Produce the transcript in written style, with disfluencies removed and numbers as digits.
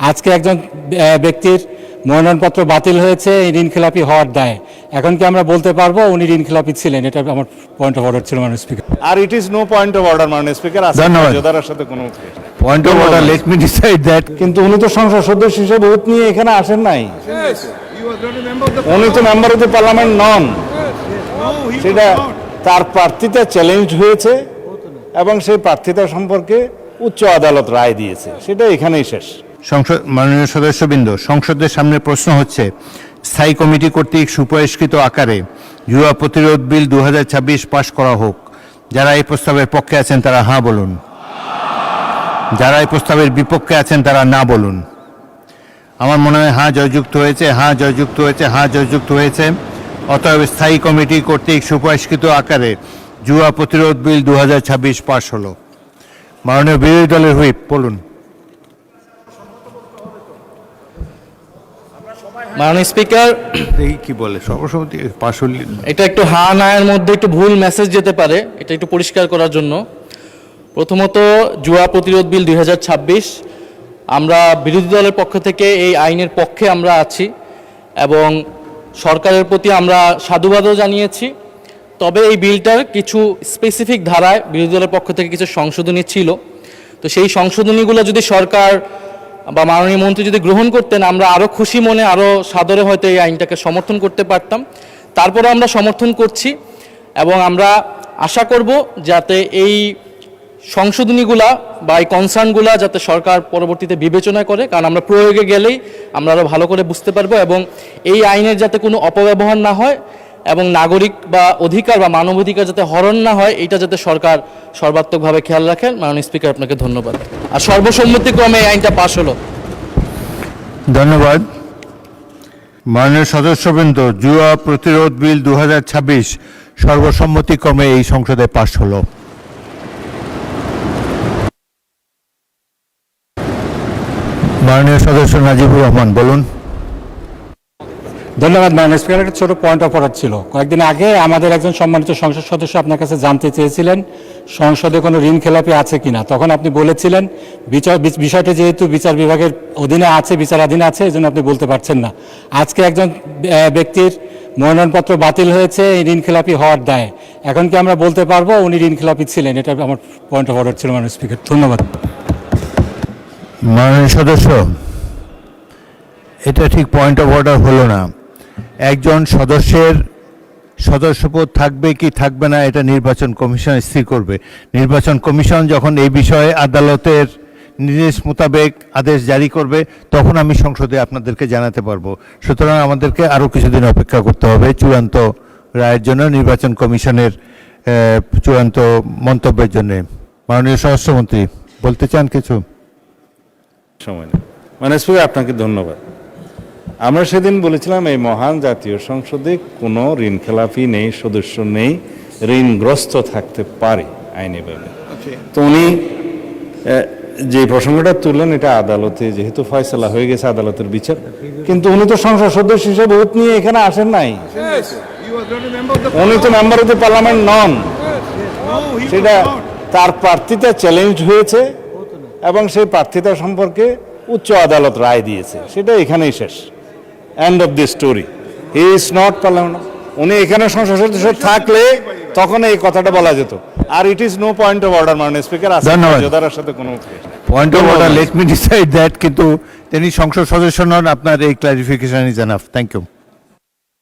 আজকে একজন ব্যক্তির মনোনয়নপত্র বাতিল হয়েছে এই ঋণখেলাপি হওয়ার দায়ে। এখন কি আমরা বলতে পারবো উনি ঋণখেলাপি ছিলেন? এটা আমার পয়েন্ট অফ অর্ডার ছিল মাননীয় স্পিকার। আর it is no point of order মাননীয় স্পিকার। জোদারার সাথে কোনো point of order, let me decide that. কিন্তু উনি তো সংসদ সদস্য হিসেবে ভোট নিয়ে এখানে আসেন নাই। উনি তো মেম্বার অফ দ্য পার্লামেন্ট নন। সেটা তার প্রার্থিতা চ্যালেঞ্জ হয়েছে এবং সেই প্রার্থিতা সম্পর্কে উচ্চ আদালত রায় দিয়েছে, সেটা এখানেই শেষ। সংসদ মাননীয় সদস্যবৃন্দ, সংসদের সামনে প্রশ্ন হচ্ছে স্থায়ী কমিটি কর্তৃক সুপারিশকৃত আকারে জুয়া প্রতিরোধ বিল 2026 পাশ করা হোক। যারা এই প্রস্তাবের পক্ষে আছেন তারা হ্যাঁ বলুন, যারা এই প্রস্তাবের বিপক্ষে আছেন তারা না বলুন। আমার মনে হয় হ্যাঁ জয়যুক্ত হয়েছে, হ্যাঁ জয়যুক্ত হয়েছে, হ্যাঁ জয়যুক্ত হয়েছে। অতএব স্থায়ী কমিটি কর্তৃক সুপারিশকৃত আকারে জুয়া প্রতিরোধ বিল 2026 পাশ হলো। মাননীয় বিরোধী দলের হুইপ বলুন। মাননীয় স্পিকার, কি বলে সর্বসম্মতি পাশ হল? এটা একটু হা না এর মধ্যে একটু ভুল মেসেজ যেতে পারে, এটা একটু পরিষ্কার করার জন্য। প্রথমত, জুয়া প্রতিরোধ বিল 2026, আমরা বিরোধী দলের পক্ষ থেকে এই আইনের পক্ষে আমরা আছি এবং সরকারের প্রতি আমরা সাধুবাদও জানিয়েছি। তবে এই বিলটার কিছু স্পেসিফিক ধারায় বিরোধী দলের পক্ষ থেকে কিছু সংশোধনী ছিল। তো সেই সংশোধনীগুলো যদি সরকার বা মাননীয় মন্ত্রী যদি গ্রহণ করতেন, আমরা আরও খুশি মনে, আরও সাদরে হয়তো এই আইনটাকে সমর্থন করতে পারতাম। তারপরে আমরা সমর্থন করছি এবং আমরা আশা করব যাতে এই সংশোধনীগুলা বা এই কনসার্নগুলা যাতে সরকার পরবর্তীতে বিবেচনা করে, কারণ আমরা প্রয়োগে গেলেই আমরা আরও ভালো করে বুঝতে পারবো এবং এই আইনের যাতে কোনো অপব্যবহার না হয় এবং নাগরিক বা অধিকার বা মানবাধিকার যাতে হরণ না হয়, এটা যাতে সরকার সর্বাত্মকভাবে খেয়াল রাখেন। মাননীয় স্পিকার, আপনাকে ধন্যবাদ। আর সর্বসম্মতিক্রমে এই আইনটা পাশ হলো। ধন্যবাদ। মাননীয় সদস্যবৃন্দ, জুয়া প্রতিরোধ বিল 2026 সর্বসম্মতিক্রমে এই সংসদে পাশ হলো। মাননীয় সদস্য নাজিবুর রহমান বলুন। ধন্যবাদ মাননীয় স্পিকার। একটা ছোট পয়েন্ট অফ অর্ডার ছিল। কয়েকদিন আগে আমাদের একজন সম্মানিত সংসদ সদস্য আপনার কাছে জানতে চেয়েছিলেন সংসদে কোনো ঋণ খেলাপি আছে কিনা। তখন আপনি বলেছিলেন বিষয়টি যেহেতু বিচার বিভাগের অধীনে আছে, বিচারাধীন আছে, এই জন্য আপনি বলতে পারছেন না। আজকে একজন ব্যক্তির মনোনয়নপত্র বাতিল হয়েছে এই ঋণ খেলাপি হওয়ার দায়ে। এখন কি আমরা বলতে পারবো উনি ঋণ খেলাপি ছিলেন? এটা আমার পয়েন্ট অফ অর্ডার ছিল মাননীয় স্পিকার। ধন্যবাদ। মাননীয় সদস্য, এটা ঠিক পয়েন্ট অফ অর্ডার হলো না। একজন সদস্যের সদস্যপদ থাকবে কি থাকবে না এটা নির্বাচন কমিশন স্থির করবে। নির্বাচন কমিশন যখন এই বিষয়ে আদালতের নির্দেশ মোতাবেক আদেশ জারি করবে তখন আমি সংসদে আপনাদেরকে জানাতে পারবো। সুতরাং আমাদেরকে আরও কিছুদিন অপেক্ষা করতে হবে চূড়ান্ত রায়ের জন্য, নির্বাচন কমিশনের চূড়ান্ত মন্তব্যের জন্য। মাননীয় স্বরাষ্ট্রমন্ত্রী বলতে চান কিছু? সময় নেই। মাননীয় স্পিকার, আপনাকে ধন্যবাদ। আমরা সেদিন বলেছিলাম এই মহান জাতীয় সংসদে কোনো ঋণ খেলাপি নেই, সদস্য নেই, ঋণগ্রস্ত থাকতে পারে আইনিভাবে। তো উনি যে প্রসঙ্গটা তুললেন এটা আদালতে যেহেতু ফয়সালা হয়ে গেছে, আদালতের বিচার, কিন্তু উনি তো সংসদ সদস্য হিসেবে ভোট নিয়ে এখানে আসেন নাই। উনি তো মেম্বার অফ দ্য পার্লামেন্ট নন। সেটা তার প্রার্থিতা চ্যালেঞ্জ হয়েছে এবং সেই প্রার্থিতা সম্পর্কে উচ্চ আদালত রায় দিয়েছে, সেটা এখানেই শেষ। End of the story. He is not parliament. উনি এখানে সংসদ সদস্য থাকলে তখন এই কথাটা বলা যেত। আর it is no point of order মাননীয় স্পিকার। জোদারার সাথে কোনো point of order, let me decide that. কিন্তু তিনি সংসদ সদস্য নন, আপনার এই clarification is enough. Thank you.